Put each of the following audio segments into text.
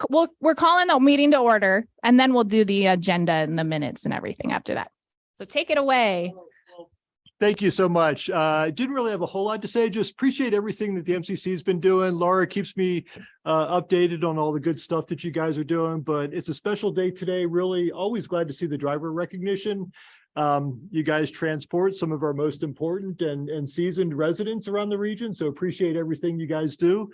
we're calling the meeting to order, and then we'll do the agenda and the minutes and everything after that. So take it away. Thank you so much. Didn't really have a whole lot to say. Just appreciate everything that the MCC has been doing. Laura keeps me updated on all the good stuff that you guys are doing, but it's a special day today. Really always glad to see the driver recognition. You guys transport some of our most important and seasoned residents around the region. So appreciate everything you guys do.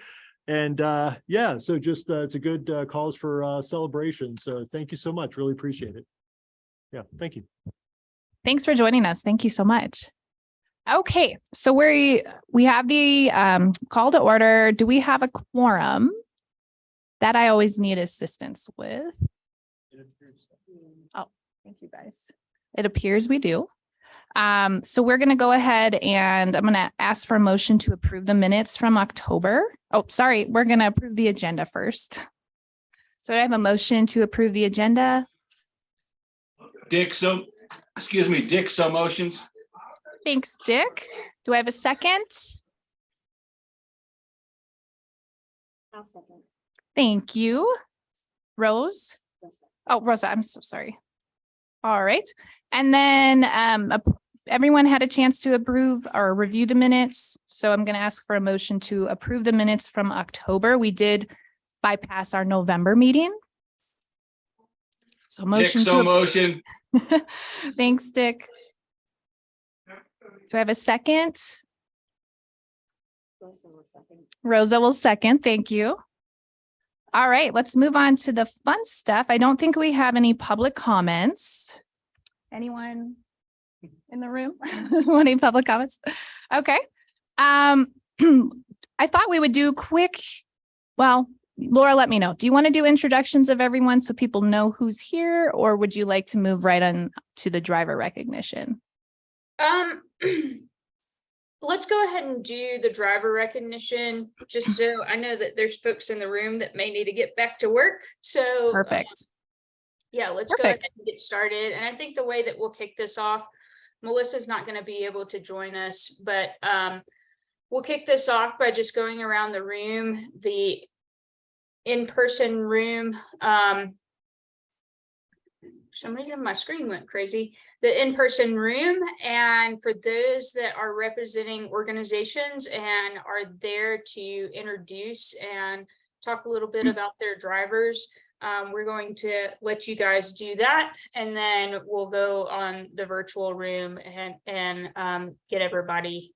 And yeah, so just it's a good cause for celebration. So thank you so much. Really appreciate it. Yeah, thank you. Thanks for joining us. Thank you so much. Okay, so we have the call to order. Do we have a quorum? That I always need assistance with. Oh, thank you guys. It appears we do. So we're going to go ahead and I'm going to ask for a motion to approve the minutes from October. Oh, sorry, we're going to approve the agenda first. So I have a motion to approve the agenda. Dick, so motions. Thanks, Dick. Do I have a second? I'll second. Thank you. Rose? Oh, Rosa, I'm so sorry. All right. And then everyone had a chance to approve or review the minutes. So I'm going to ask for a motion to approve the minutes from October. We did bypass our November meeting. So motion. Dick, so motion. Thanks, Dick. Do I have a second? Rosa will second. Thank you. All right, let's move on to the fun stuff. I don't think we have any public comments. Anyone in the room? Want any public comments? Okay. I thought we would do quick. Well, Laura, let me know. Do you want to do introductions of everyone so people know who's here, or would you like to move right on to the driver recognition? Let's go ahead and do the driver recognition, just so I know that there's folks in the room that may need to get back to work. So Perfect. Yeah, let's go ahead and get started. And I think the way that we'll kick this off, Melissa's not going to be able to join us, but we'll kick this off by just going around the room, the in-person room. For some reason my screen went crazy. The in-person room, and for those that are representing organizations and are there to introduce and talk a little bit about their drivers, we're going to let you guys do that, and then we'll go on the virtual room and get everybody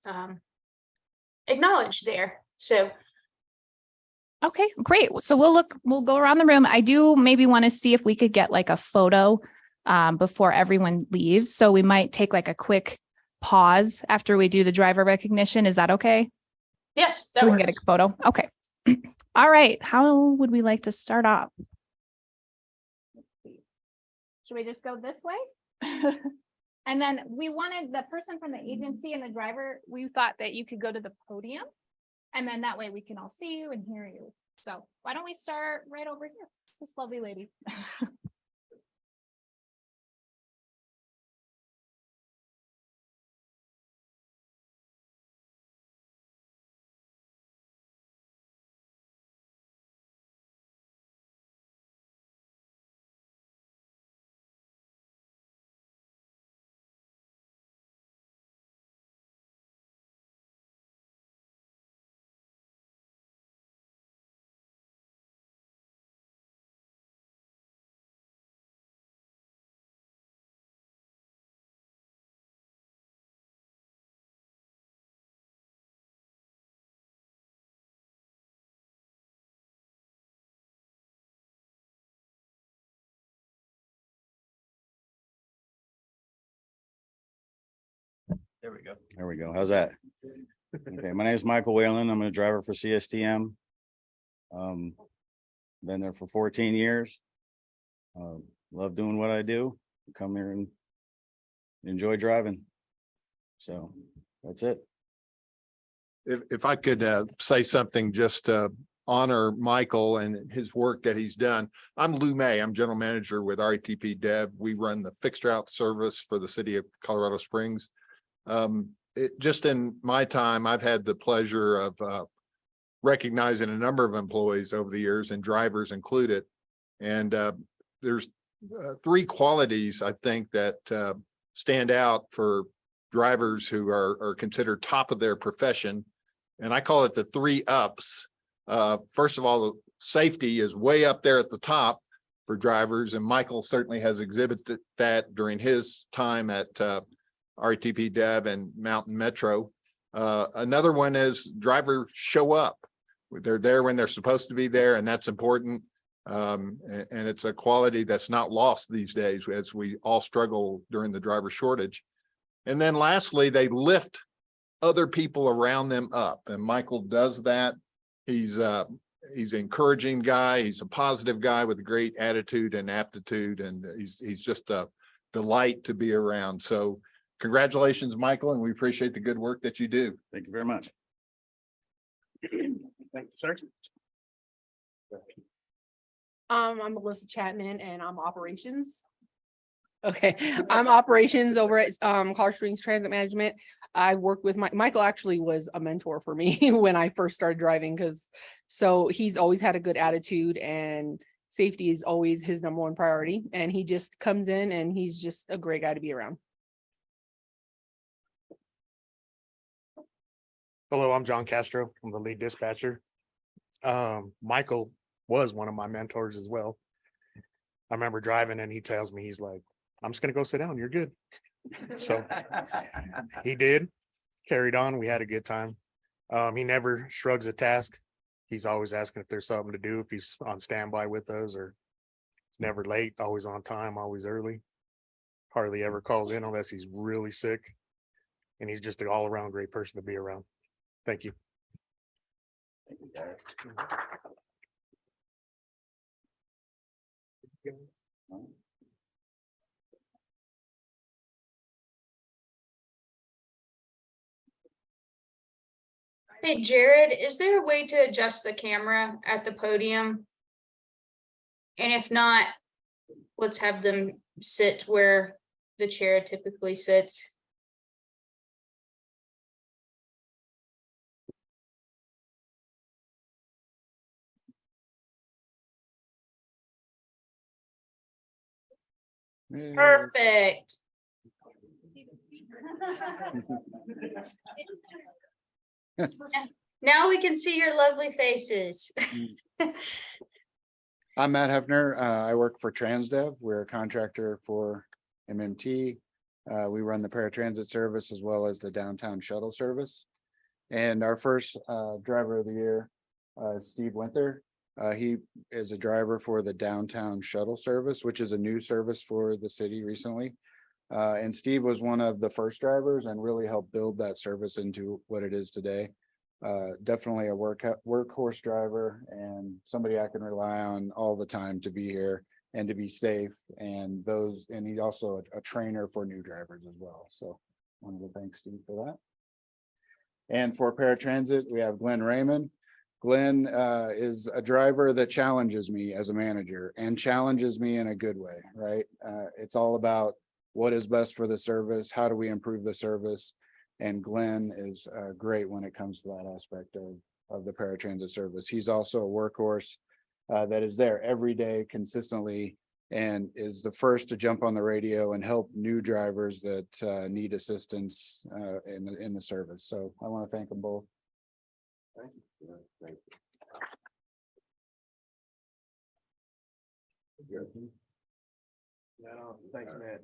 acknowledged there. So okay, great. So we'll go around the room. I do maybe want to see if we could get like a photo before everyone leaves. So we might take like a quick pause after we do the driver recognition. Is that okay? Yes, that we works. can get a photo. Okay. All right. How would we like to start off? Should we just go this way? And then we wanted the person from the agency and the driver, we thought that you could go to the podium, and then that way we can all see you and hear you. So why don't we start right over here? This lovely lady. There we go. There we go. How's that? Okay, my name is Michael Whalen. I'm a driver for CSTM. Been there for 14 years. Love doing what I do. Come here and enjoy driving. So that's it. If I could say something just to honor Michael and his work that he's done. I'm Lou May. I'm general manager with RATP Dev. We run the fixed route service for the city of Colorado Springs. Just in my time, I've had the pleasure of recognizing a number of employees over the years and drivers included. And there's three qualities I think that stand out for drivers who are considered top of their profession. And I call it the 3 ups. First of all, safety is way up there at the top for drivers. And Michael certainly has exhibited that during his time at RTP Dev and Mountain Metro. Another one is drivers show up. They're there when they're supposed to be there, and that's important. And it's a quality that's not lost these days as we all struggle during the driver shortage. And then lastly, they lift other people around them up. And Michael does that. He's an encouraging guy. He's a positive guy with a great attitude and aptitude. And he's just a delight to be around. So congratulations, Michael, and we appreciate the good work that you do. Thank you very much. Thank you, sir. I'm Melissa Chapman and I'm operations. Okay, I'm operations over at Colorado Springs Transit Management. I worked with Michael actually was a mentor for me when I first started driving so he's always had a good attitude and safety is always his #1 priority. And he just comes in and he's just a great guy to be around. Hello, I'm John Castro. I'm the lead dispatcher. Michael was one of my mentors as well. I remember driving and he tells me, he's like, I'm just gonna go sit down, you're good. So he did, carried on, we had a good time. He never shrugs a task. He's always asking if there's something to do, if he's on standby with us, or he's never late, always on time, always early. Hardly ever calls in unless he's really sick. And he's just an all around great person to be around. Thank you. Thank you, Derek. Hey, Jared, is there a way to adjust the camera at the podium? And if not, let's have them sit where the chair typically sits. Perfect. Now we can see your lovely faces. I'm Matt Hefner. I work for TransDev. We're a contractor for MMT. We run the paratransit service as well as the downtown shuttle service. And our first driver of the year, Steve Winter. He is a driver for the downtown shuttle service, which is a new service for the city recently. And Steve was one of the first drivers and really helped build that service into what it is today. Definitely a workhorse driver and somebody I can rely on all the time to be here and to be safe. And he's also a trainer for new drivers as well. So I wanted to thank Steve for that. And for paratransit, we have Glenn Raymond. Glenn is a driver that challenges me as a manager and challenges me in a good way, right? It's all about what is best for the service, how do we improve the service, and Glenn is great when it comes to that aspect of the paratransit service. He's also a workhorse that is there every day consistently and is the first to jump on the radio and help new drivers that need assistance in the service. So I want to thank them both. Thank you. Thank you. No, thanks, man.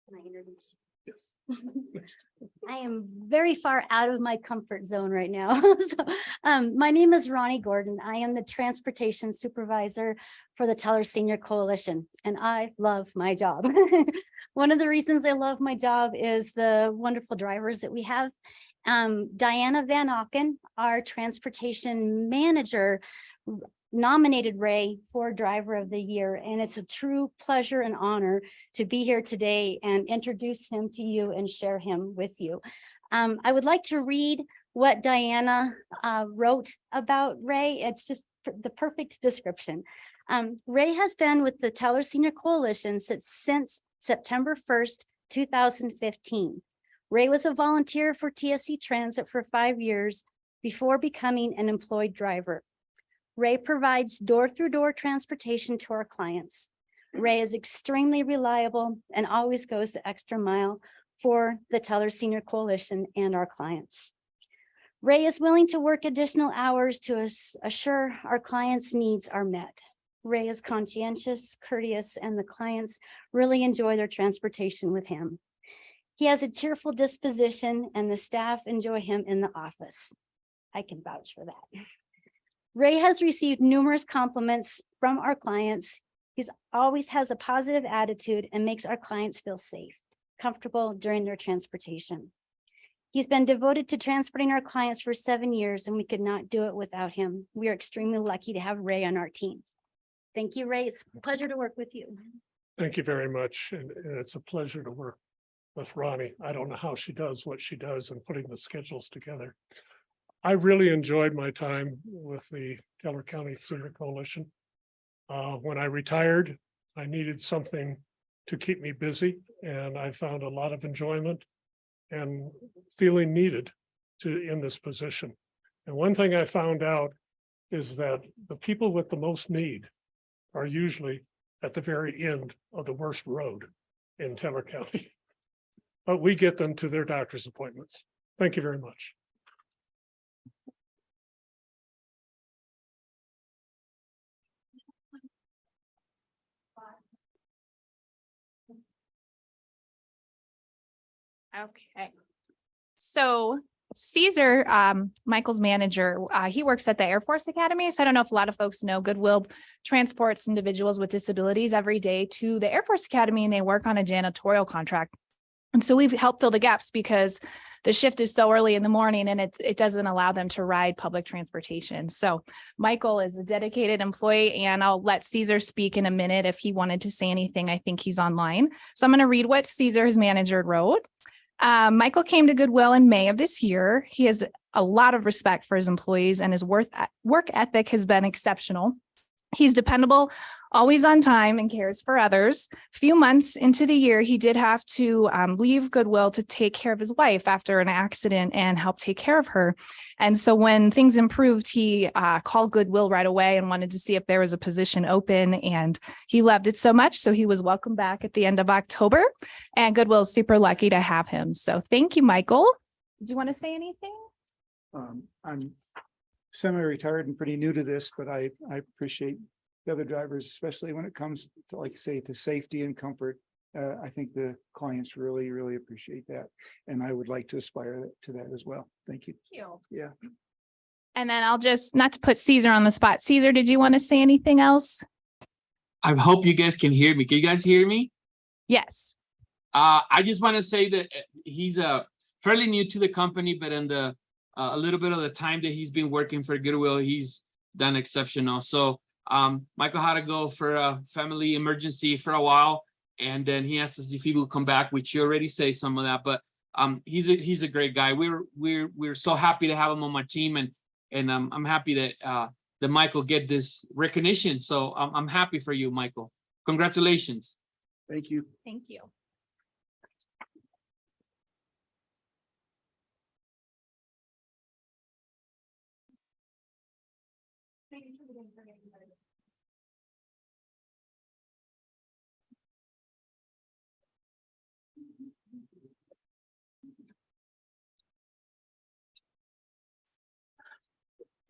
Can I introduce you? I am very far out of my comfort zone right now. My name is Ronnie Gordon. I am the transportation supervisor for the Teller Senior Coalition, and I love my job. One of the reasons I love my job is the wonderful drivers that we have. Diana Van Auken, our transportation manager, nominated Ray for Driver of the Year, and it's a true pleasure and honor to be here today and introduce him to you and share him with you. I would like to read what Diana wrote about Ray. It's just the perfect description. Ray has been with the Teller Senior Coalition since September 1st, 2015. Ray was a volunteer for TSC Transit for 5 years before becoming an employed driver. Ray provides door-through-door transportation to our clients. Ray is extremely reliable and always goes the extra mile for the Teller Senior Coalition and our clients. Ray is willing to work additional hours to assure our clients' needs are met. Ray is conscientious, courteous, and the clients really enjoy their transportation with him. He has a cheerful disposition and the staff enjoy him in the office. I can vouch for that. Ray has received numerous compliments from our clients. He always has a positive attitude and makes our clients feel safe, comfortable during their transportation. He's been devoted to transporting our clients for 7 years, and we could not do it without him. We are extremely lucky to have Ray on our team. Thank you, Ray. It's a pleasure to work with you. Thank you very much. And it's a pleasure to work with Ronnie. I don't know how she does what she does in putting the schedules together. I really enjoyed my time with the Teller County Senior Coalition. When I retired, I needed something to keep me busy, and I found a lot of enjoyment and feeling needed in this position. And one thing I found out is that the people with the most need are usually at the very end of the worst road in Teller County. But we get them to their doctor's appointments. Thank you very much. Okay. So Caesar, Michael's manager, he works at the Air Force Academy. So I don't know if a lot of folks know Goodwill transports individuals with disabilities every day to the Air Force Academy, and they work on a janitorial contract. And so we've helped fill the gaps because the shift is so early in the morning and it doesn't allow them to ride public transportation. So Michael is a dedicated employee, and I'll let Caesar speak in a minute if he wanted to say anything. I think he's online. So I'm going to read what Caesar's manager wrote. Michael came to Goodwill in May of this year. He has a lot of respect for his employees, and his work ethic has been exceptional. He's dependable, always on time, and cares for others. A few months into the year, he did have to leave Goodwill to take care of his wife after an accident and help take care of her. And so when things improved, he called Goodwill right away and wanted to see if there was a position open, and he loved it so much. So he was welcomed back at the end of October, and Goodwill is super lucky to have him. So thank you, Michael. Do you want to say anything? I'm semi-retired and pretty new to this, but I appreciate the other drivers, especially when it comes to, like you say, to safety and comfort. I think the clients really, really appreciate that. And I would like to aspire to that as well. Thank you. Thank you. Yeah. And then I'll just, not to put Caesar on the spot. Caesar, did you want to say anything else? I hope you guys can hear me. Can you guys hear me? Yes. I just want to say that he's fairly new to the company, but in the a little bit of the time that he's been working for Goodwill, he's done exceptional. So Michael had to go for a family emergency for a while, and then he asked us if he will come back, which you already say some of that, but he's a great guy. We're so happy to have him on my team, and I'm happy that that Michael get this recognition. So I'm happy for you, Michael. Congratulations. Thank you. Thank you.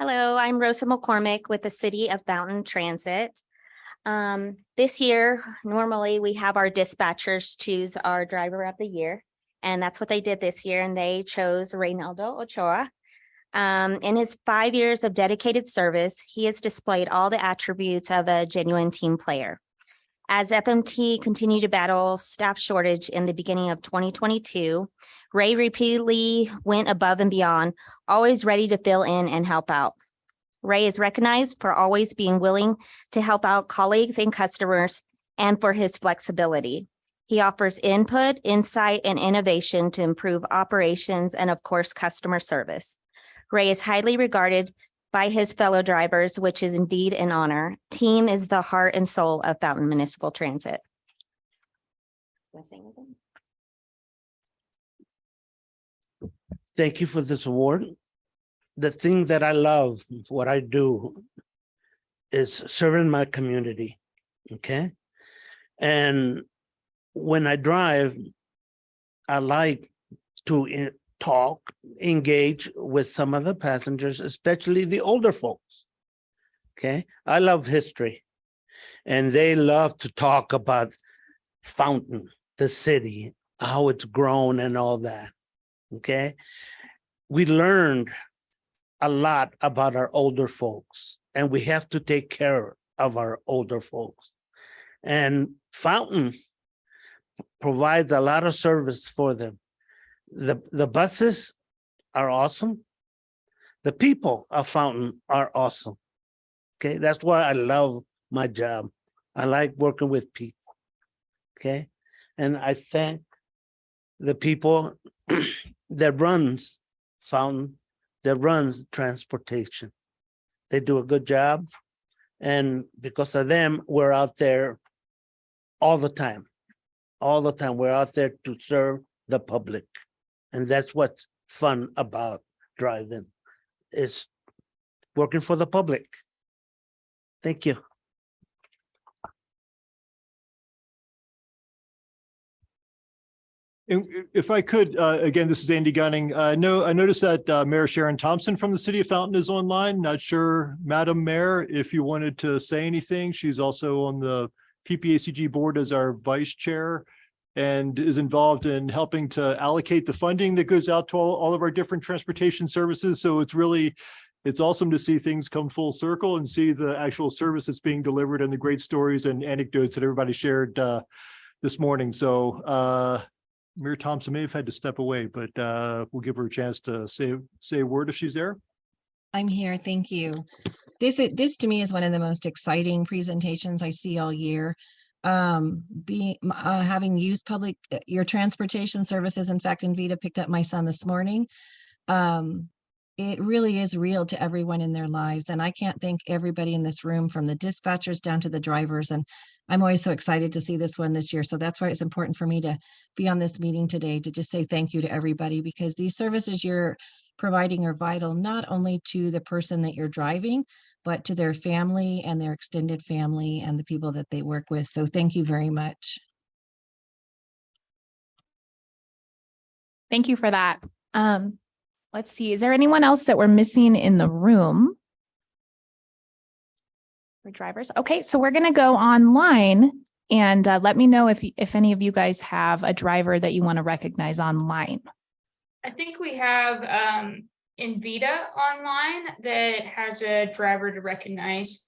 Hello, I'm Rosa McCormick with the City of Fountain Transit. This year, normally we have our dispatchers choose our driver of the year, and that's what they did this year, and they chose Reynaldo Ochoa. In his 5 years of dedicated service, he has displayed all the attributes of a genuine team player. As FMT continued to battle staff shortage in the beginning of 2022, Ray repeatedly went above and beyond, always ready to fill in and help out. Ray is recognized for always being willing to help out colleagues and customers, and for his flexibility. He offers input, insight, and innovation to improve operations and, of course, customer service. Ray is highly regarded by his fellow drivers, which is indeed an honor. Team is the heart and soul of Fountain Municipal Transit. Thank you for this award. The thing that I love, what I do, is serving my community, okay? And when I drive, I like to talk, engage with some of the passengers, especially the older folks, okay? I love history, and they love to talk about Fountain, the city, how it's grown and all that, okay? We learned a lot about our older folks, and we have to take care of our older folks. And Fountain provides a lot of service for them. The buses are awesome. The people of Fountain are awesome. Okay, that's why I love my job. I like working with people. Okay, and I thank the people that runs Fountain, that runs transportation. They do a good job. And because of them, we're out there all the time. All the time, we're out there to serve the public. And that's what's fun about driving, is working for the public. Thank you. And if I could, again, this is Andy Gunning. I noticed that Mayor Sharon Thompson from the city of Fountain is online. Not sure, Madam Mayor, if you wanted to say anything. She's also on the PPACG board as our vice chair and is involved in helping to allocate the funding that goes out to all of our different transportation services. So it's awesome to see things come full circle and see the actual service that's being delivered and the great stories and anecdotes that everybody shared this morning. So Mayor Thompson may have had to step away, but we'll give her a chance to say a word if she's there. I'm here. Thank you. This to me is one of the most exciting presentations I see all year. Having used your transportation services. In fact, Invita picked up my son this morning. It really is real to everyone in their lives. And I can't thank everybody in this room, from the dispatchers down to the drivers. And I'm always so excited to see this one this year. So that's why it's important for me to be on this meeting today, to just say thank you to everybody, because these services you're providing are vital, not only to the person that you're driving, but to their family and their extended family and the people that they work with. So thank you very much. Thank you for that. Let's see, is there anyone else that we're missing in the room? For drivers? Okay, so we're going to go online and let me know if any of you guys have a driver that you want to recognize online. I think we have Invita online that has a driver to recognize.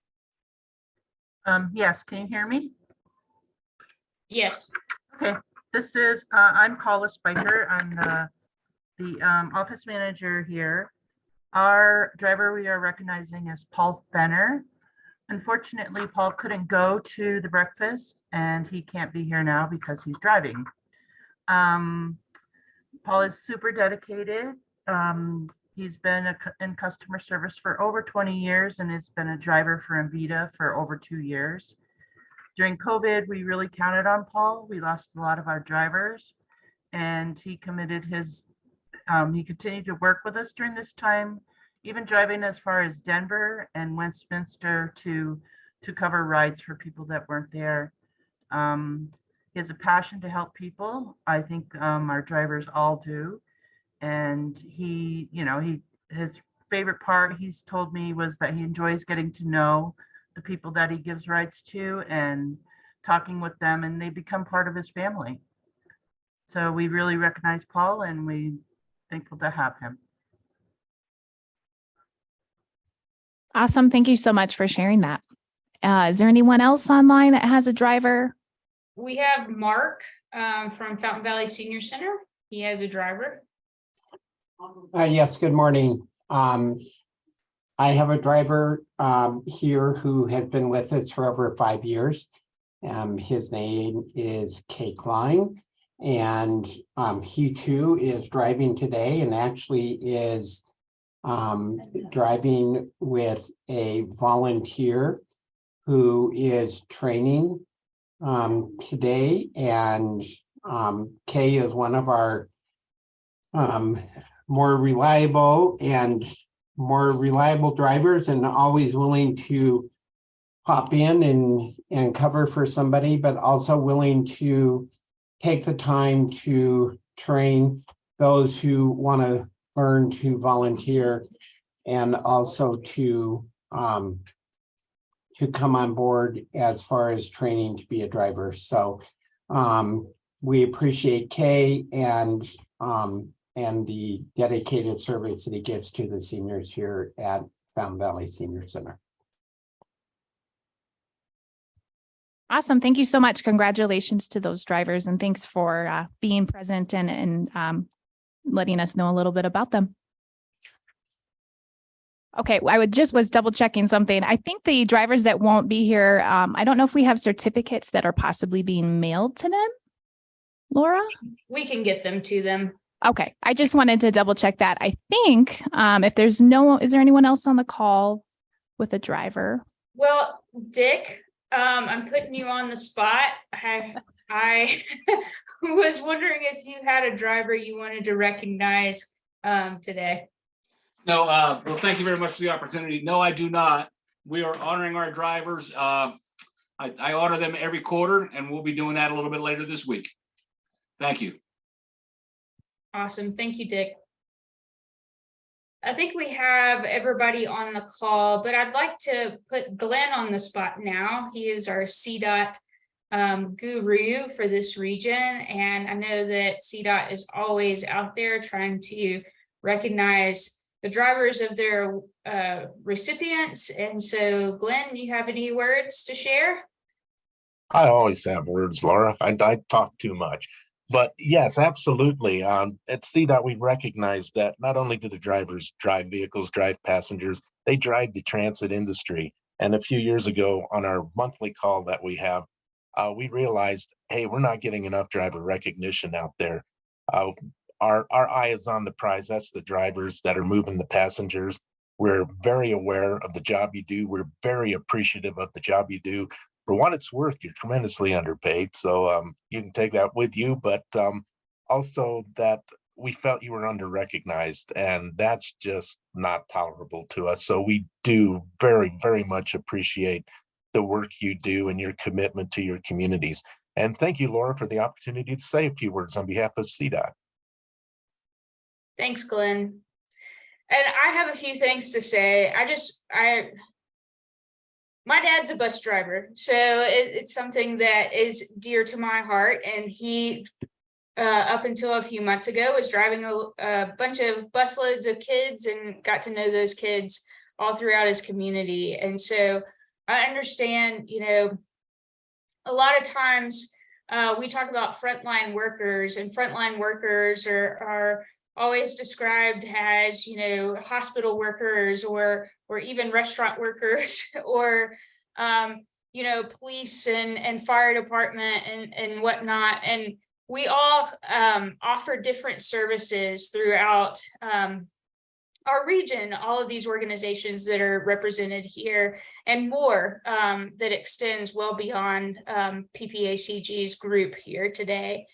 Yes, can you hear me? Yes. Okay, this is, I'm Paula Spiker. I'm the office manager here. Our driver we are recognizing is Paul Fenner. Unfortunately, Paul couldn't go to the breakfast and he can't be here now because he's driving. Paul is super dedicated. He's been in customer service for over 20 years and has been a driver for Invita for over 2 years. During COVID, we really counted on Paul. We lost a lot of our drivers and he committed he continued to work with us during this time, even driving as far as Denver and Westminster to cover rides for people that weren't there. He has a passion to help people. I think our drivers all do. And his favorite part, he's told me, was that he enjoys getting to know the people that he gives rides to and talking with them, and they become part of his family. So we really recognize Paul and we thankful to have him. Awesome. Thank you so much for sharing that. Is there anyone else online that has a driver? We have Mark from Fountain Valley Senior Center. He has a driver. Yes, good morning. I have a driver here who has been with us for over 5 years, His name is Kay Klein. And he too is driving today and actually is driving with a volunteer who is training today. And Kay is one of our more reliable drivers, and always willing to pop in and cover for somebody, but also willing to take the time to train those who want to learn to volunteer, and also to come on board as far as training to be a driver. So we appreciate Kay and the dedicated service that he gives to the seniors here at Fountain Valley Senior Center. Awesome. Thank you so much. Congratulations to those drivers, and thanks for being present and letting us know a little bit about them. Okay, I was double checking something. I think the drivers that won't be here, I don't know if we have certificates that are possibly being mailed to them. Laura? We can get them to them. Okay, I just wanted to double check that. I think if there's is there anyone else on the call with a driver? Well, Dick, I'm putting you on the spot. I was wondering if you had a driver you wanted to recognize today. No, well, thank you very much for the opportunity. No, I do not. We are honoring our drivers. I honor them every quarter, and we'll be doing that a little bit later this week. Thank you. Awesome. Thank you, Dick. I think we have everybody on the call, but I'd like to put Glenn on the spot now. He is our CDOT guru for this region. And I know that CDOT is always out there trying to recognize the drivers of their recipients. And so, Glenn, you have any words to share? I always have words, Laura. I talk too much. But yes, absolutely. At CDOT, we recognize that not only do the drivers drive vehicles, drive passengers, they drive the transit industry. And a few years ago on our monthly call that we have, we realized, hey, we're not getting enough driver recognition out there. Our eye is on the prize. That's the drivers that are moving the passengers. We're very aware of the job you do. We're very appreciative of the job you do. For what it's worth, you're tremendously underpaid. So you can take that with you, but also that we felt you were under-recognized, and that's just not tolerable to us. So we do very, very much appreciate the work you do and your commitment to your communities. And thank you, Laura, for the opportunity to say a few words on behalf of CDOT. Thanks, Glenn. And I have a few things to say. My dad's a bus driver, so it's something that is dear to my heart. And he, up until a few months ago, was driving a bunch of busloads of kids and got to know those kids all throughout his community. And so I understand, a lot of times we talk about frontline workers, and frontline workers are always described as, hospital workers or even restaurant workers or, police and fire department and whatnot. And we all offer different services throughout our region, all of these organizations that are represented here and more that extends well beyond PPACG's group here today.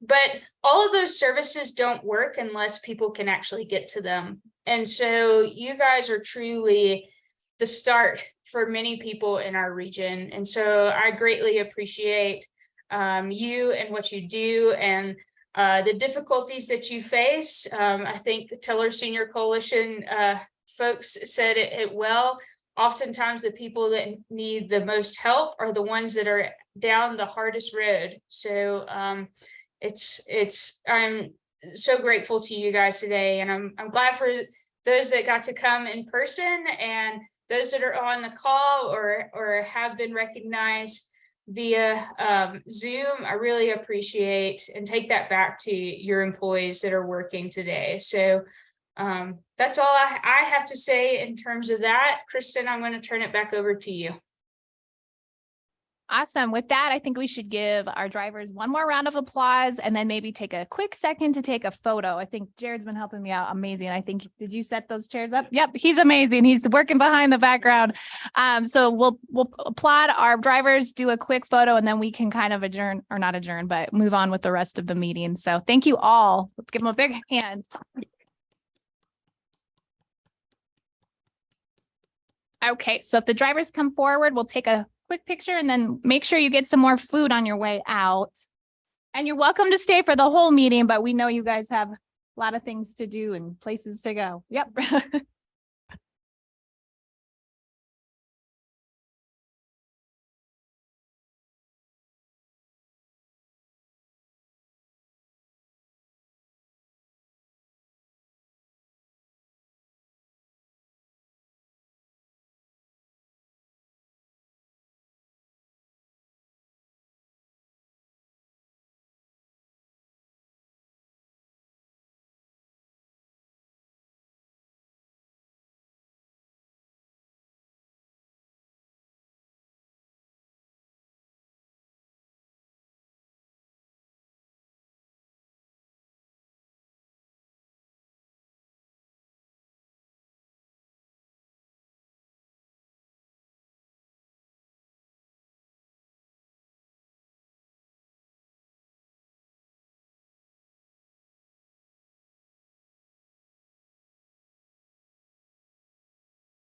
But all of those services don't work unless people can actually get to them. And so you guys are truly the start for many people in our region. And so I greatly appreciate you and what you do and the difficulties that you face. I think Teller Senior Coalition folks said it well. Oftentimes the people that need the most help are the ones that are down the hardest road. So I'm so grateful to you guys today, and I'm glad for those that got to come in person and those that are on the call or have been recognized via Zoom. I really appreciate and take that back to your employees that are working today. So that's all I have to say in terms of that. Kristen, I'm going to turn it back over to you. Awesome. With that, I think we should give our drivers one more round of applause and then maybe take a quick second to take a photo. I think Jared's been helping me out. Amazing. I think, did you set those chairs up? Yep, he's amazing. He's working behind the background. So we'll applaud our drivers, do a quick photo, and then we can kind of adjourn, or not adjourn, but move on with the rest of the meeting. So thank you all. Let's give them a big hand. Okay, so if the drivers come forward, we'll take a quick picture and then make sure you get some more food on your way out. And you're welcome to stay for the whole meeting, but we know you guys have a lot of things to do and places to go. Yep.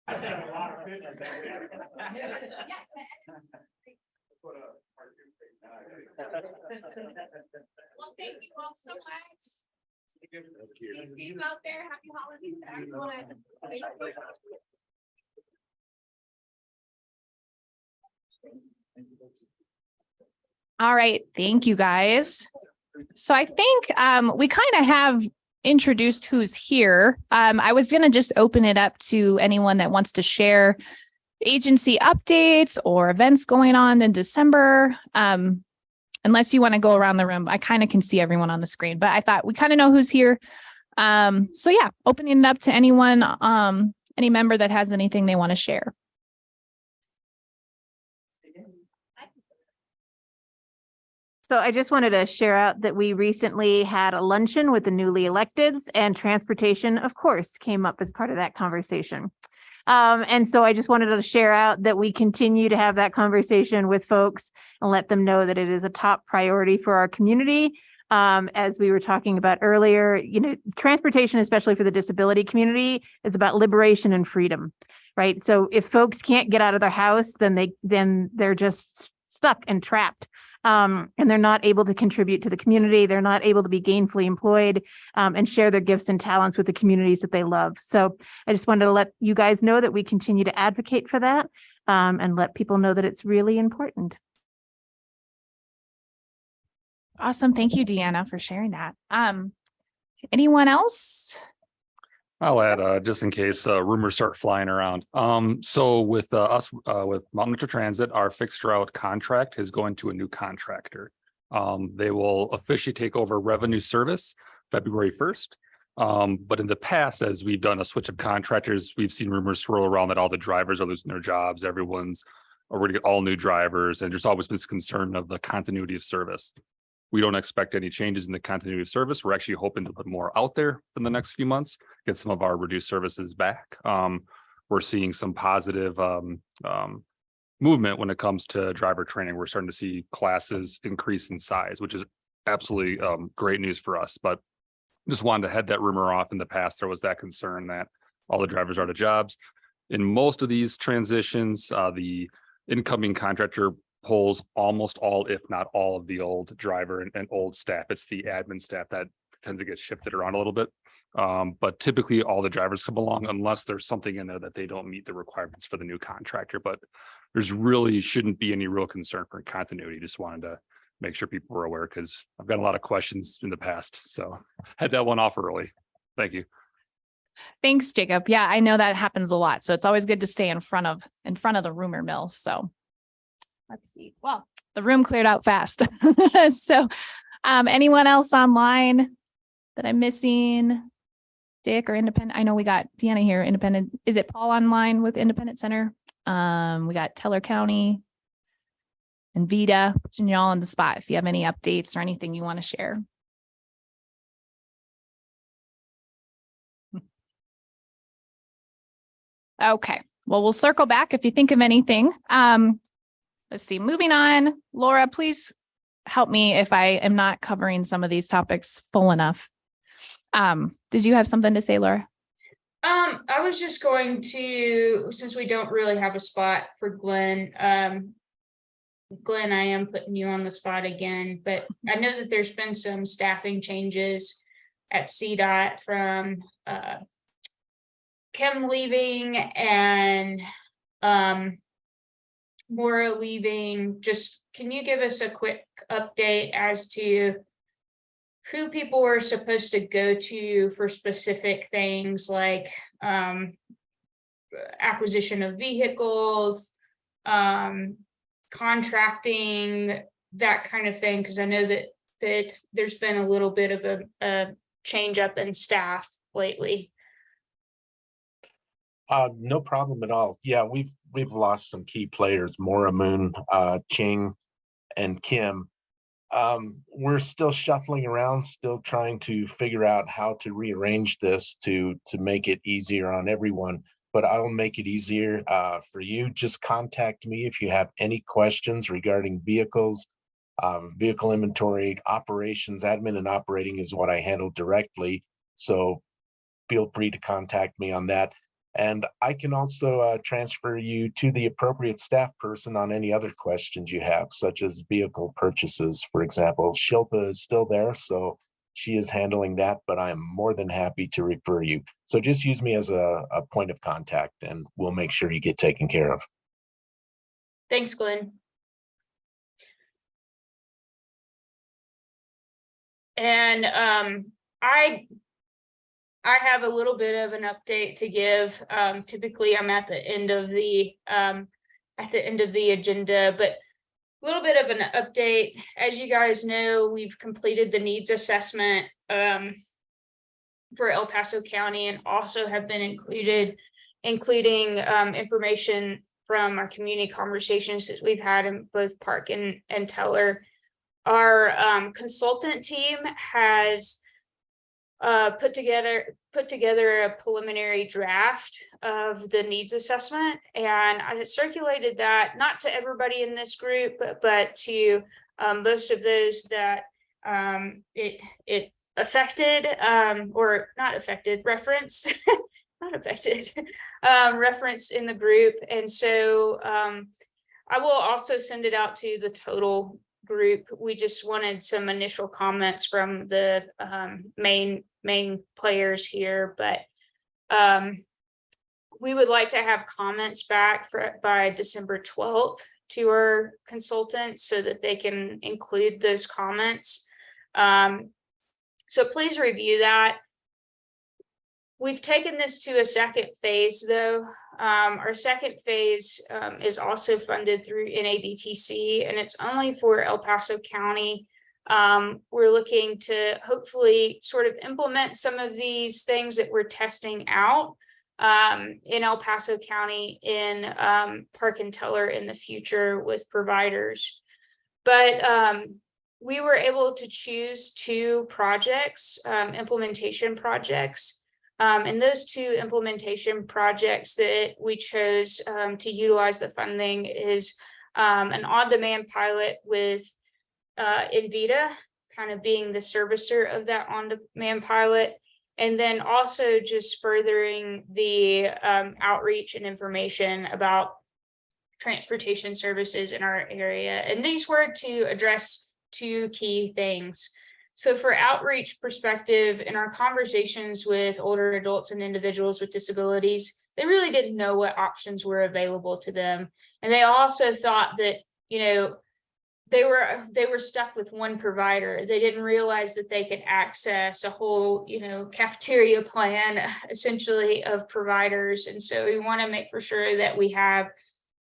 Well, thank you all so much. Stay safe out there. Happy holidays to everyone. Thank you. All right, thank you guys. So I think we kind of have introduced who's here. I was going to just open it up to anyone that wants to share agency updates or events going on in December. Unless you want to go around the room, I kind of can see everyone on the screen, but I thought we kind of know who's here. So yeah, opening it up to anyone, any member that has anything they want to share. So I just wanted to share out that we recently had a luncheon with the newly electeds, and transportation, of course, came up as part of that conversation. And so I just wanted to share out that we continue to have that conversation with folks and let them know that it is a top priority for our community. As we were talking about earlier, you know, transportation, especially for the disability community, is about liberation and freedom, right? So if folks can't get out of their house, then they're just stuck and trapped. And they're not able to contribute to the community. They're not able to be gainfully employed and share their gifts and talents with the communities that they love. So I just wanted to let you guys know that we continue to advocate for that and let people know that it's really important. Awesome. Thank you, Deanna, for sharing that. Anyone else? I'll add, just in case rumors start flying around. So with us, with Mountain Metro Transit, our fixed route contract is going to a new contractor. They will officially take over revenue service February 1st. But in the past, as we've done a switch of contractors, we've seen rumors swirl around that all the drivers are losing their jobs. Everyone's already get all new drivers, and there's always been this concern of the continuity of service. We don't expect any changes in the continuity of service. We're actually hoping to put more out there in the next few months, get some of our reduced services back. We're seeing some positive movement when it comes to driver training. We're starting to see classes increase in size, which is absolutely great news for us. But just wanted to head that rumor off. In the past, there was that concern that all the drivers are out of jobs. In most of these transitions, the incoming contractor pulls almost all, if not all, of the old driver and old staff. It's the admin staff that tends to get shifted around a little bit. But typically all the drivers come along unless there's something in there that they don't meet the requirements for the new contractor. But there's really shouldn't be any real concern for continuity. Just wanted to make sure people were aware because I've got a lot of questions in the past. So had that one off early. Thank you. Thanks, Jacob. Yeah, I know that happens a lot. So it's always good to stay in front of the rumor mill. So let's see. Well, the room cleared out fast. So anyone else online that I'm missing? Dick or Independent? I know we got Deanna here, Independent. Is it Paul online with Independent Center? We got Teller County and Vita, putting y'all on the spot if you have any updates or anything you want to share. Okay, well, we'll circle back if you think of anything. Let's see, moving on. Laura, please help me if I am not covering some of these topics full enough. Did you have something to say, Laura? I was just going to, since we don't really have a spot for Glenn, Glenn, I am putting you on the spot again, but I know that there's been some staffing changes at CDOT from Kim leaving and Maura leaving. Just can you give us a quick update as to who people were supposed to go to for specific things like acquisition of vehicles, contracting, that kind of thing? Because I know that there's been a little bit of a change up in staff lately. No problem at all. Yeah, we've lost some key players, Maura Moon, Ching, and Kim. We're still shuffling around, still trying to figure out how to rearrange this to make it easier on everyone. But I'll make it easier for you. Just contact me if you have any questions regarding vehicles, vehicle inventory, operations. Admin and operating is what I handle directly. So feel free to contact me on that. And I can also transfer you to the appropriate staff person on any other questions you have, such as vehicle purchases, for example. Shilpa is still there, so she is handling that, but I am more than happy to refer you. So just use me as a point of contact and we'll make sure you get taken care of. Thanks, Glenn. And I have a little bit of an update to give. Typically I'm at the end of the agenda, but a little bit of an update. As you guys know, we've completed the needs assessment for El Paso County and also have been including information from our community conversations that we've had in both Park and Teller. Our consultant team has put together a preliminary draft of the needs assessment, and I circulated that not to everybody in this group, but to most of those that it affected, or not affected, referenced, not affected, referenced in the group. And so I will also send it out to the total group. We just wanted some initial comments from the main players here, but we would like to have comments back by December 12th to our consultants so that they can include those comments. So please review that. We've taken this to a second phase though. Our second phase is also funded through NADTC, and it's only for El Paso County. We're looking to hopefully sort of implement some of these things that we're testing out in El Paso County in Park and Teller in the future with providers. But we were able to choose 2 projects, implementation projects. And those 2 implementation projects that we chose to utilize the funding is an on-demand pilot with Invita, kind of being the servicer of that on-demand pilot, and then also just furthering the outreach and information about transportation services in our area. And these were to address 2 key things. So for outreach perspective, in our conversations with older adults and individuals with disabilities, they really didn't know what options were available to them. And they also thought that, you know, they were stuck with one provider. They didn't realize that they could access a whole, you know, cafeteria plan essentially of providers. And so we want to make for sure that we have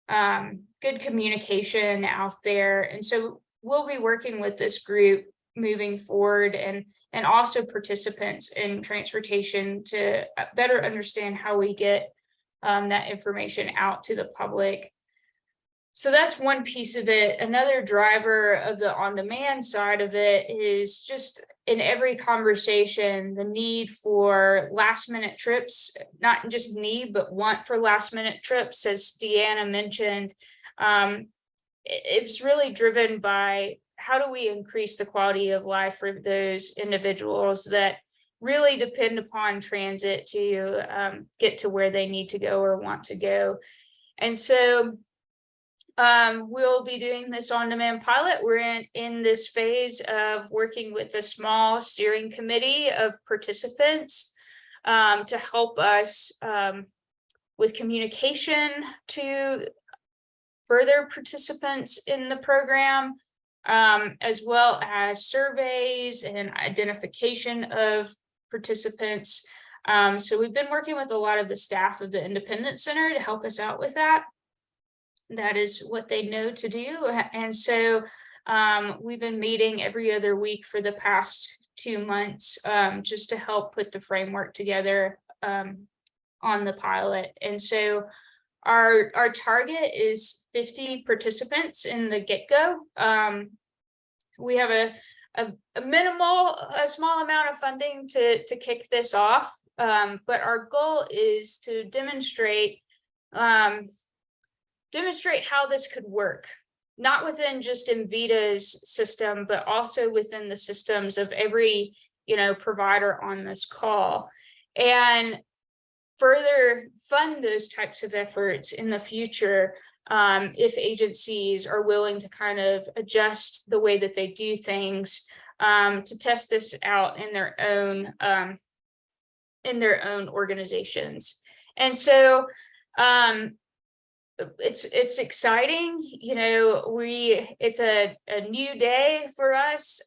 good communication out there. And so we'll be working with this group moving forward, and also participants in transportation to better understand how we get that information out to the public. So that's one piece of it. Another driver of the on-demand side of it is just in every conversation, the need for last minute trips, not just need, but want for last minute trips, as Deanna mentioned. It's really driven by how do we increase the quality of life for those individuals that really depend upon transit to get to where they need to go or want to go. And so we'll be doing this on-demand pilot. We're in this phase of working with a small steering committee of participants to help us with communication to further participants in the program, as well as surveys and identification of participants. So we've been working with a lot of the staff of the Independence Center to help us out with that. That is what they know to do. And so we've been meeting every other week for the past 2 months just to help put the framework together on the pilot. And so our target is 50 participants in the get-go. We have a small amount of funding to kick this off, but our goal is to demonstrate how this could work, not within just Envida's system, but also within the systems of every, provider on this call, and further fund those types of efforts in the future if agencies are willing to kind of adjust the way that they do things to test this out in their own organizations. And so it's exciting, it's a new day for us.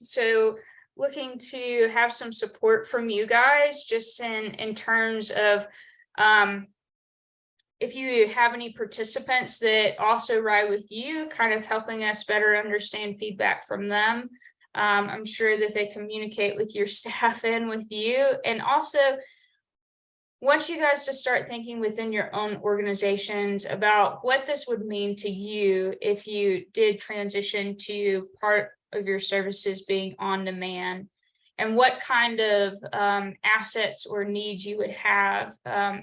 So looking to have some support from you guys just in terms of if you have any participants that also ride with you, kind of helping us better understand feedback from them. I'm sure that they communicate with your staff and with you. And also, want you guys to start thinking within your own organizations about what this would mean to you if you did transition to part of your services being on demand, and what kind of assets or needs you would have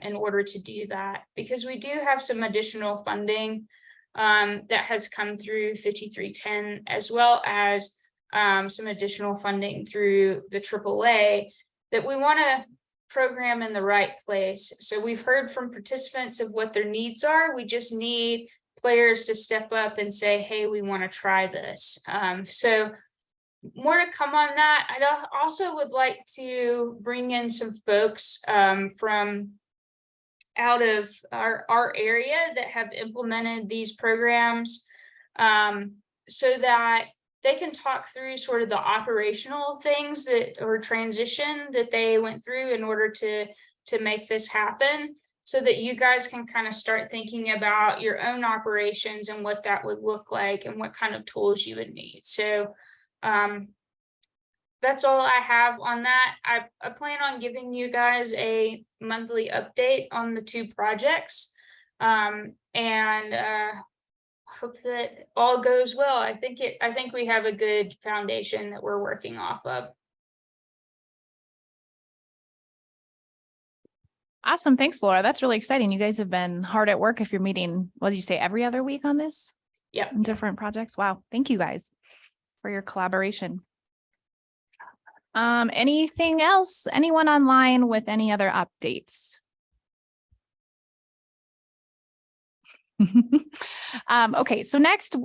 in order to do that. Because we do have some additional funding that has come through 5310, as well as some additional funding through the AAA that we want to program in the right place. So we've heard from participants of what their needs are. We just need players to step up and say, hey, we want to try this. So more to come on that. I also would like to bring in some folks from out of our area that have implemented these programs so that they can talk through sort of the operational things that or transition that they went through in order to make this happen, so that you guys can kind of start thinking about your own operations and what that would look like and what kind of tools you would need. So that's all I have on that. I plan on giving you guys a monthly update on the 2 projects and hope that all goes well. I think we have a good foundation that we're working off of. Awesome. Thanks, Laura. That's really exciting. You guys have been hard at work if you're meeting, what did you say, every other week on this? Yep. On different projects. Wow. Thank you guys for your collaboration. Anything else? Anyone online with any other updates? Okay, so next,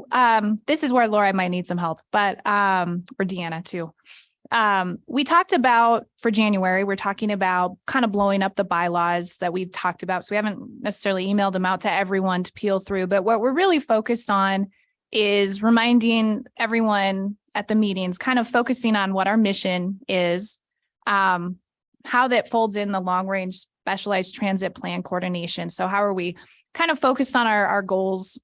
this is where Laura might need some help, but or Deanna too. We talked about for January, we're talking about kind of blowing up the bylaws that we've talked about. So we haven't necessarily emailed them out to everyone to peel through, but what we're really focused on is reminding everyone at the meetings, kind of focusing on what our mission is, how that folds in the long range specialized transit plan coordination. So how are we kind of focused on our goals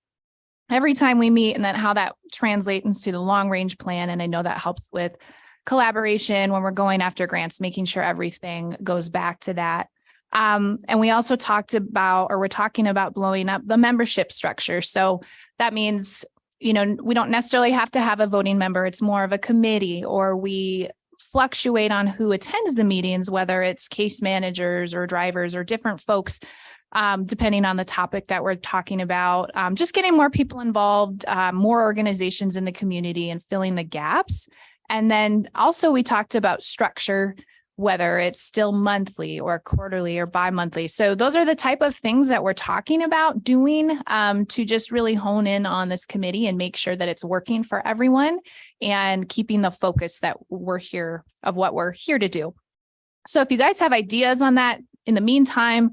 every time we meet, and then how that translates into the long range plan. And I know that helps with collaboration when we're going after grants, making sure everything goes back to that. And we also talked about, or we're talking about blowing up the membership structure. So that means, we don't necessarily have to have a voting member. It's more of a committee, or we fluctuate on who attends the meetings, whether it's case managers or drivers or different folks, depending on the topic that we're talking about. Just getting more people involved, more organizations in the community, and filling the gaps. And then also we talked about structure, whether it's still monthly or quarterly or bi-monthly. So those are the type of things that we're talking about doing to just really hone in on this committee and make sure that it's working for everyone and keeping the focus that we're here of what we're here to do. So if you guys have ideas on that in the meantime,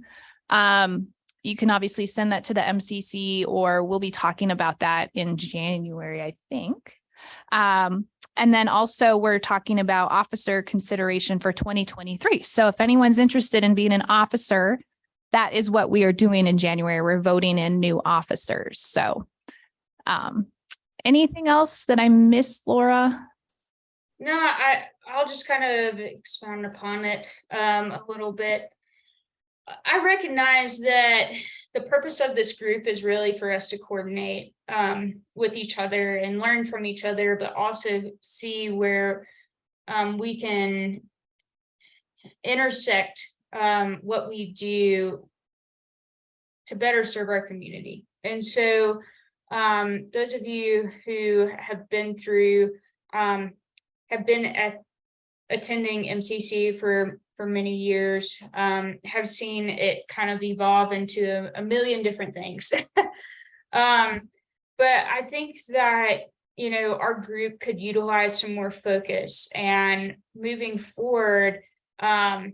you can obviously send that to the MCC, or we'll be talking about that in January, I think. And then also we're talking about officer consideration for 2023. So if anyone's interested in being an officer, that is what we are doing in January. We're voting in new officers. So anything else that I missed, Laura? No, I'll just kind of expound upon it a little bit. I recognize that the purpose of this group is really for us to coordinate with each other and learn from each other, but also see where we can intersect what we do to better serve our community. And so those of you who have been through, have been attending MCC for many years, have seen it kind of evolve into a million different things. But I think that, our group could utilize some more focus. And moving forward, currently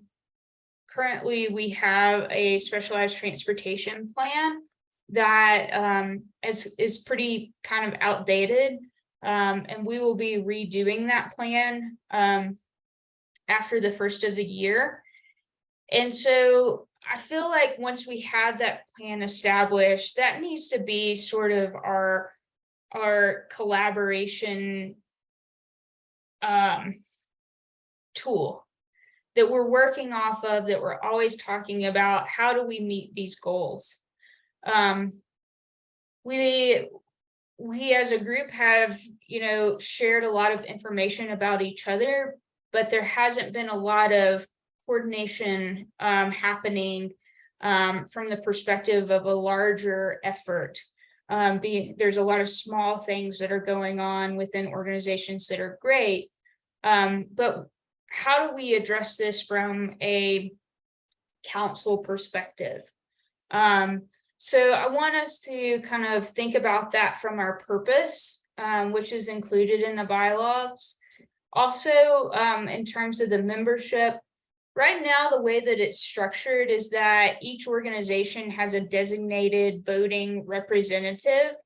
we have a specialized transportation plan that is pretty kind of outdated. And we will be redoing that plan after the first of the year. And so I feel like once we have that plan established, that needs to be sort of our collaboration tool that we're working off of, that we're always talking about. How do we meet these goals? We as a group have, shared a lot of information about each other, but there hasn't been a lot of coordination happening from the perspective of a larger effort. There's a lot of small things that are going on within organizations that are great, but how do we address this from a council perspective? So I want us to kind of think about that from our purpose, which is included in the bylaws. Also, in terms of the membership, right now, the way that it's structured is that each organization has a designated voting representative.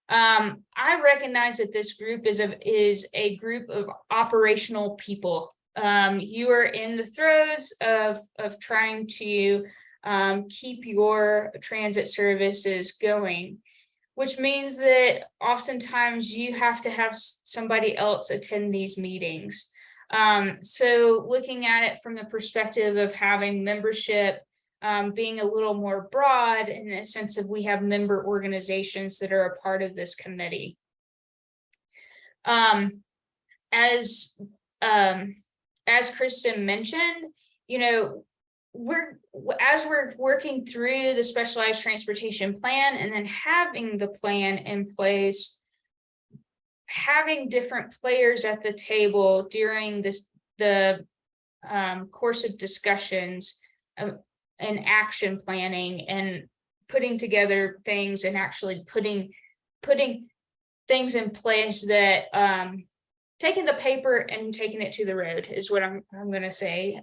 I recognize that this group is a group of operational people. You are in the throes of trying to keep your transit services going, which means that oftentimes you have to have somebody else attend these meetings. So looking at it from the perspective of having membership being a little more broad, in the sense of we have member organizations that are a part of this committee. As Kristen mentioned, as we're working through the specialized transportation plan and then having the plan in place, having different players at the table during the course of discussions and action planning, and putting together things and actually putting things in place that taking the paper and taking it to the road is what I'm going to say.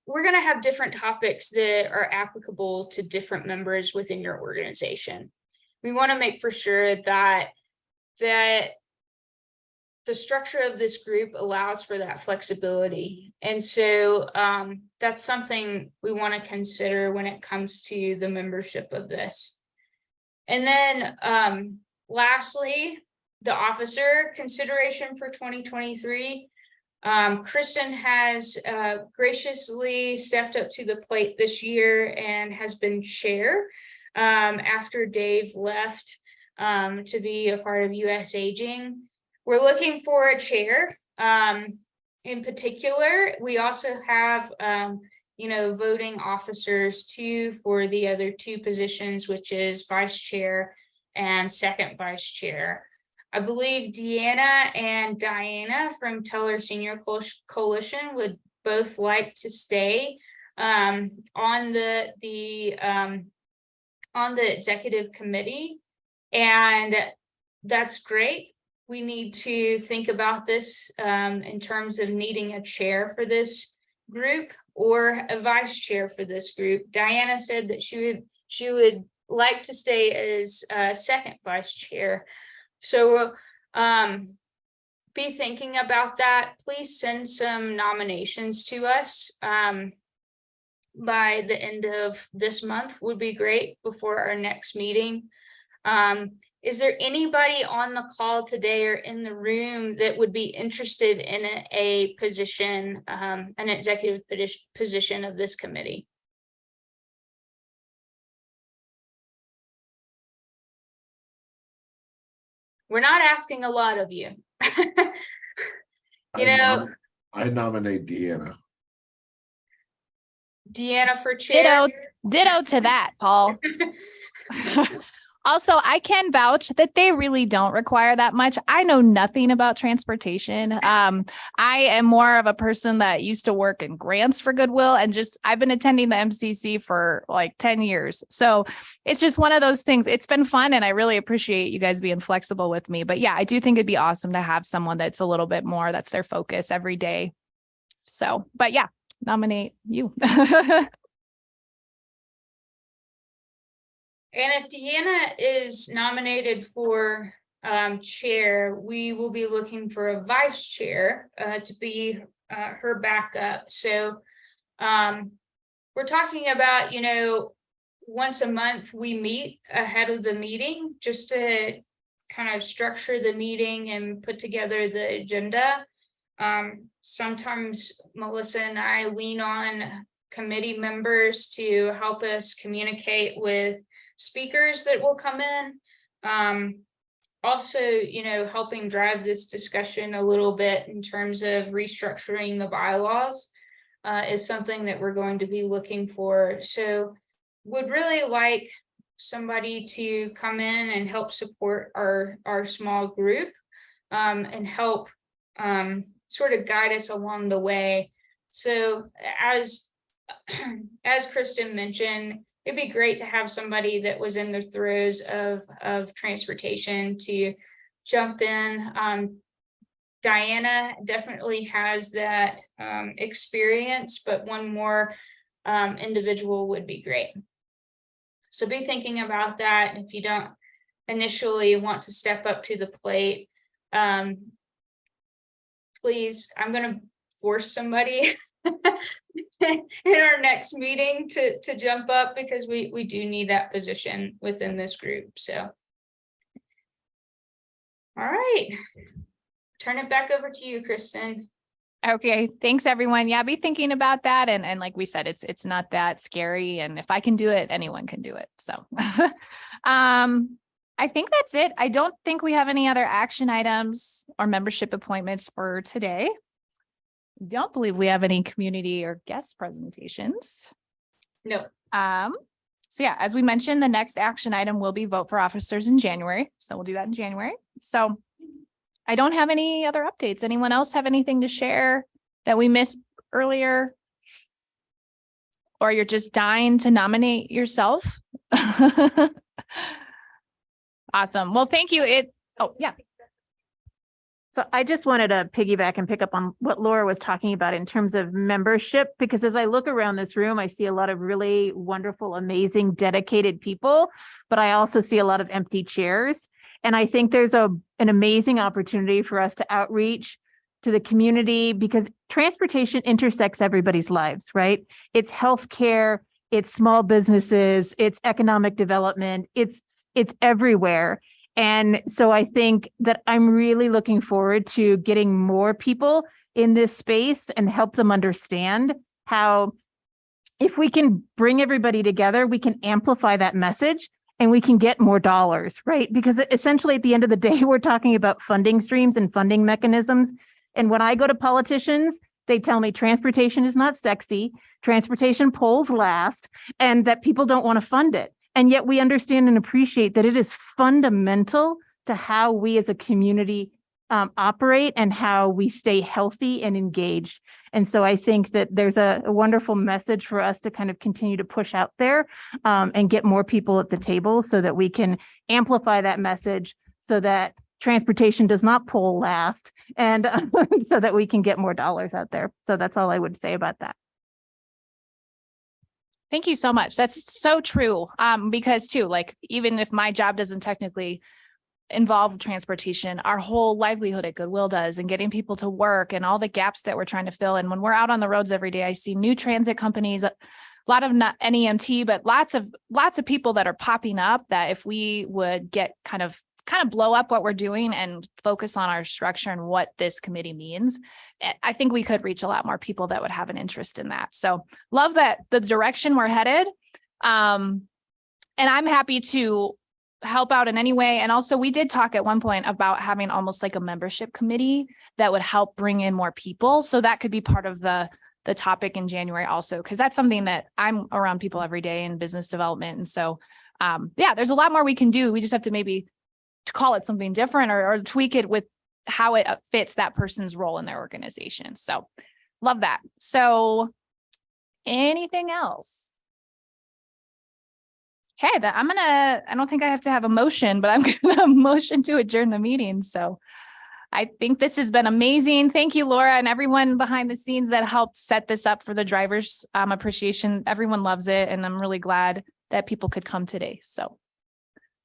We're going to have different topics that are applicable to different members within your organization. We want to make for sure that the structure of this group allows for that flexibility. And so that's something we want to consider when it comes to the membership of this. And then lastly, the officer consideration for 2023. Kristen has graciously stepped up to the plate this year and has been chair after Dave left to be a part of US Aging. We're looking for a chair. In particular, we also have voting officers too for the other two positions, which is vice chair and second vice chair. I believe Deanna and Diana from Teller Senior Coalition would both like to stay on the executive committee, and that's great. We need to think about this in terms of needing a chair for this group or a vice chair for this group. Diana said that she would like to stay as second vice chair. So be thinking about that. Please send some nominations to us by the end of this month would be great before our next meeting. Is there anybody on the call today or in the room that would be interested in a position, an executive position of this committee? We're not asking a lot of you. I nominate Deanna. Deanna for chair. Ditto to that, Paul. Also, I can vouch that they really don't require that much. I know nothing about transportation. I am more of a person that used to work in grants for Goodwill, and I've been attending the MCC for like 10 years. So it's just one of those things. It's been fun, and I really appreciate you guys being flexible with me. But yeah, I do think it'd be awesome to have someone that's a little bit more, that's their focus every day. So, but yeah, nominate you. And if Deanna is nominated for chair, we will be looking for a vice chair to be her backup. So we're talking about, once a month we meet ahead of the meeting just to kind of structure the meeting and put together the agenda. Sometimes Melissa and I lean on committee members to help us communicate with speakers that will come in. Also, helping drive this discussion a little bit in terms of restructuring the bylaws is something that we're going to be looking for. So would really like somebody to come in and help support our small group and help sort of guide us along the way. So as Kristen mentioned, it'd be great to have somebody that was in the throes of transportation to jump in. Diana definitely has that experience, but one more individual would be great. So be thinking about that. If you don't initially want to step up to the plate, please, I'm going to force somebody in our next meeting to jump up, because we do need that position within this group. So all right, turn it back over to you, Kristen. Okay, thanks everyone. Yeah, be thinking about that. And like we said, it's not that scary. And if I can do it, anyone can do it. So I think that's it. I don't think we have any other action items or membership appointments for today. Don't believe we have any community or guest presentations. No. So yeah, as we mentioned, the next action item will be vote for officers in January. So we'll do that in January. So I don't have any other updates. Anyone else have anything to share that we missed earlier? Or you're just dying to nominate yourself? Awesome. Well, thank you. Oh, yeah. So I just wanted to piggyback and pick up on what Laura was talking about in terms of membership, because as I look around this room, I see a lot of really wonderful, amazing, dedicated people, but I also see a lot of empty chairs. And I think there's an amazing opportunity for us to outreach to the community, because transportation intersects everybody's lives, right? It's healthcare, it's small businesses, it's economic development, it's everywhere. And so I think that I'm really looking forward to getting more people in this space and help them understand how if we can bring everybody together, we can amplify that message and we can get more dollars, right? Because essentially at the end of the day, we're talking about funding streams and funding mechanisms. And when I go to politicians, they tell me transportation is not sexy, transportation polls last, and that people don't want to fund it. And yet we understand and appreciate that it is fundamental to how we as a community operate and how we stay healthy and engaged. And so I think that there's a wonderful message for us to kind of continue to push out there and get more people at the table so that we can amplify that message so that transportation does not poll last and so that we can get more dollars out there. So that's all I would say about that. Thank you so much. That's so true. Because too, like, even if my job doesn't technically involve transportation, our whole livelihood at Goodwill does, and getting people to work and all the gaps that we're trying to fill. And when we're out on the roads every day, I see new transit companies, a lot of not NEMT, but lots of people that are popping up that if we would get kind of blow up what we're doing and focus on our structure and what this committee means, I think we could reach a lot more people that would have an interest in that. So love that the direction we're headed. And I'm happy to help out in any way. And also we did talk at one point about having almost like a membership committee that would help bring in more people. So that could be part of the topic in January also, because that's something that I'm around people every day in business development. And so, yeah, there's a lot more we can do. We just have to maybe to call it something different or tweak it with how it fits that person's role in their organization. So love that. So anything else? Okay, I don't think I have to have a motion, but I'm gonna motion to adjourn the meeting. So I think this has been amazing. Thank you, Laura, and everyone behind the scenes that helped set this up for the drivers appreciation. Everyone loves it, and I'm really glad that people could come today. So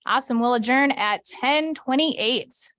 awesome. We'll adjourn at 10:28.